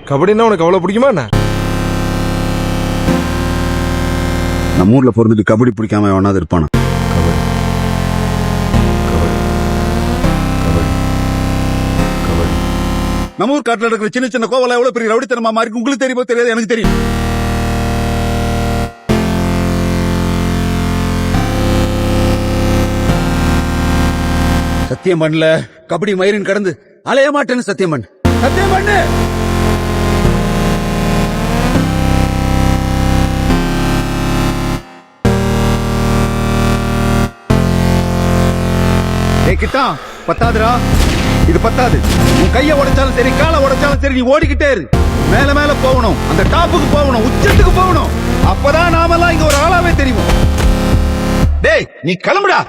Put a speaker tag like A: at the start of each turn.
A: கபடின்னா உனக்கு அவ்வளவு பிடிக்குமா என்ன?
B: நம்ம ஊர்ல பிறந்துட்டு கபடி பிடிக்காம எவனாவது இருப்பானா?
A: கபடி கபடி கபடி கபடி.
B: நம்ம ஊர் காட்டுல இருக்கிற சின்ன சின்ன கோவலா எவ்வளவு பெரிய ரவுடித்தனமா மாறி உங்களுக்கு தெரியுமோ தெரியாது, எனக்கு தெரியும். சத்தியம் பண்ணல, கபடி மயிரின் கடந்து அலைய மாட்டேன்னு சத்தியம் பண்ணு. சத்தியம் பண்ணு. கிட்டா பத்தாதுரா, இது பத்தாது. உன் கைய உடைச்சாலும் சரி, காலை உடைச்சாலும் சரி, நீ ஓடிக்கிட்டே இரு. மேல மேல போகணும், அந்த டாப்புக்கு போகணும், உச்சத்துக்கு போகணும். அப்பதான் நாமெல்லாம் இங்க ஒரு ஆளாவே தெரியும். டேய், நீ கிளம்புடா.